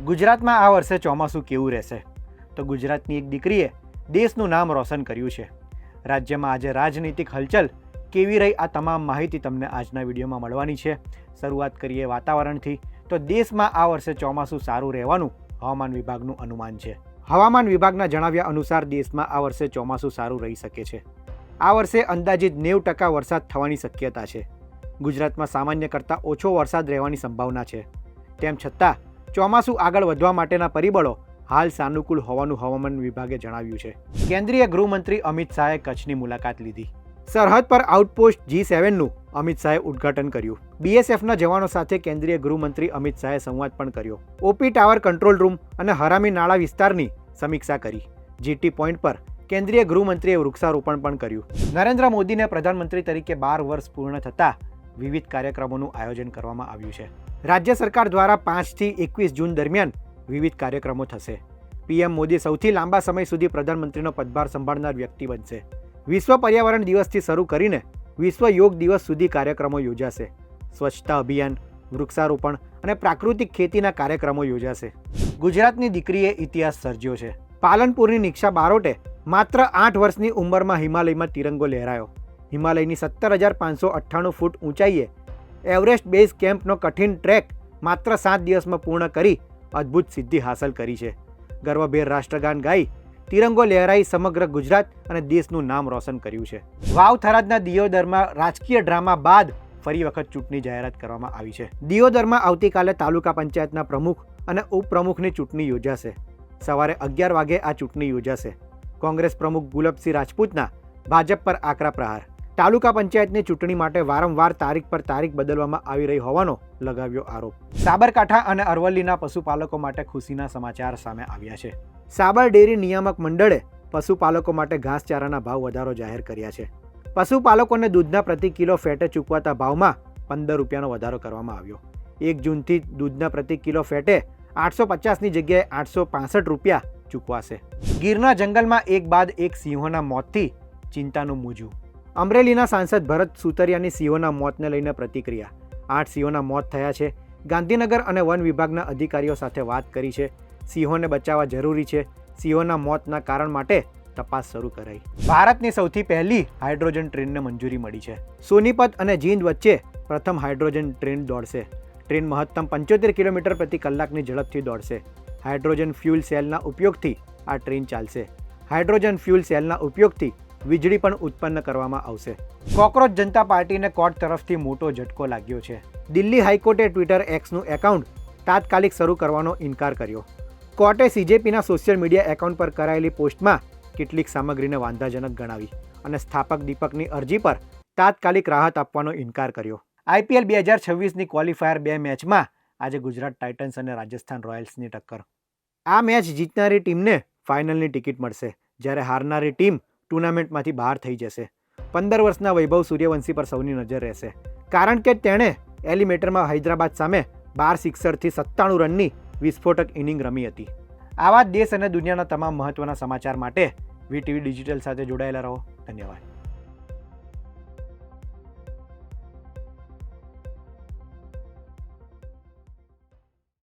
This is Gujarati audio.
ગુજરાતમાં આ વર્ષે ચોમાસું કેવું રહેશે? તો ગુજરાતની એક દીકરીએ દેશનું નામ રોશન કર્યું છે. રાજ્યમાં આજે રાજનીતિક હલચલ કેવી રહી, આ તમામ માહિતી તમને આજના વિડીયોમાં મળવાની છે. શરૂઆત કરીએ વાતાવરણથી. તો દેશમાં આ વર્ષે ચોમાસું સારું રહેવાનું હવામાન વિભાગનું અનુમાન છે. હવામાન વિભાગના જણાવ્યા અનુસાર દેશમાં આ વર્ષે ચોમાસું સારું રહી શકે છે. આ વર્ષે અંદાજિત 90% વરસાદ થવાની શક્યતા છે. ગુજરાતમાં સામાન્ય કરતાં ઓછો વરસાદ રહેવાની સંભાવના છે. તેમ છતાં ચોમાસું આગળ વધવા માટેના પરિબળો હાલ સાનુકૂળ હોવાનું હવામાન વિભાગે જણાવ્યું છે. કેન્દ્રીય ગૃહમંત્રી અમિત શાહે કચ્છની મુલાકાત લીધી. સરહદ પર આઉટપોસ્ટ G7નું અમિત શાહે ઉદ્ઘાટન કર્યું. BSFના જવાનો સાથે કેન્દ્રીય ગૃહમંત્રી અમિત શાહે સંવાદ પણ કર્યો. OP ટાવર કંટ્રોલ રૂમ અને હરામી નાળા વિસ્તારની સમીક્ષા કરી. GT પોઈન્ટ પર કેન્દ્રીય ગૃહમંત્રીએ વૃક્ષારોપણ પણ કર્યું. નરેન્દ્ર મોદીને પ્રધાનમંત્રી તરીકે 12 વર્ષ પૂર્ણ થતાં વિવિધ કાર્યક્રમોનું આયોજન કરવામાં આવ્યું છે. રાજ્ય સરકાર દ્વારા 5 થી 21 જૂન દરમિયાન વિવિધ કાર્યક્રમો થશે. PM મોદી સૌથી લાંબા સમય સુધી પ્રધાનમંત્રીનો પદભાર સંભાળનાર વ્યક્તિ બનશે. વિશ્વ પર્યાવરણ દિવસથી શરૂ કરીને વિશ્વ યોગ દિવસ સુધી કાર્યક્રમો યોજાશે. સ્વચ્છતા અભિયાન, વૃક્ષારોપણ અને પ્રાકૃતિક ખેતીના કાર્યક્રમો યોજાશે. ગુજરાતની દીકરીએ ઇતિહાસ સર્જ્યો છે. પાલનપુરની નિક્ષા બારોટે માત્ર 8 વર્ષની ઉંમરમાં હિમાલયમાં તિરંગો લહેરાયો. હિમાલયની 17,598 ફૂટ ઊંચાઈએ એવરેસ્ટ બેઝ કેમ્પનો કઠિન ટ્રેક માત્ર 7 દિવસમાં પૂર્ણ કરી અદ્ભુત સિદ્ધિ હાંસલ કરી છે. ગર્વભેર રાષ્ટ્રગાન ગાઈ તિરંગો લહેરાઈ સમગ્ર ગુજરાત અને દેશનું નામ રોશન કર્યું છે. વાવ થરાદના દિયોદરમાં રાજકીય ડ્રામા બાદ ફરી વખત ચૂંટણી જાહેરાત કરવામાં આવી છે. દિયોદરમાં આવતીકાલે તાલુકા પંચાયતના પ્રમુખ અને ઉપપ્રમુખની ચૂંટણી યોજાશે. સવારે 11 વાગે આ ચૂંટણી યોજાશે. કોંગ્રેસ પ્રમુખ ગુલાબસિંહ રાજપૂતના ભાજપ પર આકરા પ્રહાર. તાલુકા પંચાયતની ચૂંટણી માટે વારંવાર તારીખ પર તારીખ બદલવામાં આવી રહી હોવાનો લગાવ્યો આરોપ. સાબરકાંઠા અને અરવલ્લીના પશુપાલકો માટે ખુશીના સમાચાર સામે આવ્યા છે. સાબર ડેરી નિયામક મંડળે પશુપાલકો માટે ઘાસચારાના ભાવ વધારો જાહેર કર્યા છે. પશુપાલકોને દૂધના પ્રતિ કિલો ફેટે ચૂકવાતા ભાવમાં 15 રૂપિયાનો વધારો કરવામાં આવ્યો. 1 જૂનથી દૂધના પ્રતિ કિલો ફેટે 850ની જગ્યાએ 865 રૂપિયા ચૂકવાશે. ગીરના જંગલમાં એક બાદ એક સિંહોના મોતથી ચિંતાનું મોજું. અમરેલીના સાંસદ ભરત સુતરિયાની સિંહોના મોતને લઈને પ્રતિક્રિયા. 8 સિંહોના મોત થયા છે. ગાંધીનગર અને વન વિભાગના અધિકારીઓ સાથે વાત કરી છે. સિંહોને બચાવવા જરૂરી છે. સિંહોના મોતના કારણ માટે તપાસ શરૂ કરાઈ. ભારતની સૌથી પહેલી હાઇડ્રોજન ટ્રેનને મંજૂરી મળી છે. સોનીપત અને જીંદ વચ્ચે પ્રથમ હાઇડ્રોજન ટ્રેન દોડશે. ટ્રેન મહત્તમ 75 કિલોમીટર પ્રતિ કલાકની ઝડપથી દોડશે. હાઇડ્રોજન ફ્યુલ સેલના ઉપયોગથી આ ટ્રેન ચાલશે. હાઇડ્રોજન ફ્યુલ સેલના ઉપયોગથી વીજળી પણ ઉત્પન્ન કરવામાં આવશે. કોકરોચ જનતા પાર્ટીને કોર્ટ તરફથી મોટો ઝટકો લાગ્યો છે. દિલ્હી હાઈકોર્ટે ટ્વિટર એક્સનું એકાઉન્ટ તાત્કાલિક શરૂ કરવાનો ઇનકાર કર્યો. કોર્ટે CJPના સોશિયલ મીડિયા એકાઉન્ટ પર કરાયેલી પોસ્ટમાં કેટલીક સામગ્રીને વાંધાજનક ગણાવી અને સ્થાપક દીપકની અરજી પર તાત્કાલિક રાહત આપવાનો ઇનકાર કર્યો. IPL 2026ની ક્વોલિફાયર 2 મેચમાં આજે ગુજરાત ટાઇટન્સ અને રાજસ્થાન રોયલ્સની ટક્કર. આ મેચ જીતનારી ટીમને ફાઇનલની ટિકિટ મળશે, જ્યારે હારનારી ટીમ ટુર્નામેન્ટમાંથી બહાર થઈ જશે. 15 વર્ષના વૈભવ સૂર્યવંશી પર સૌની નજર રહેશે, કારણ કે તેણે એલિમિનેટરમાં હૈદરાબાદ સામે 12 સિક્સરથી 97 રનની વિસ્ફોટક ઇનિંગ રમી હતી. આવા દેશ અને દુનિયાના તમામ મહત્વના સમાચાર માટે VTV ડિજિટલ સાથે જોડાયેલા રહો. ધન્યવાદ.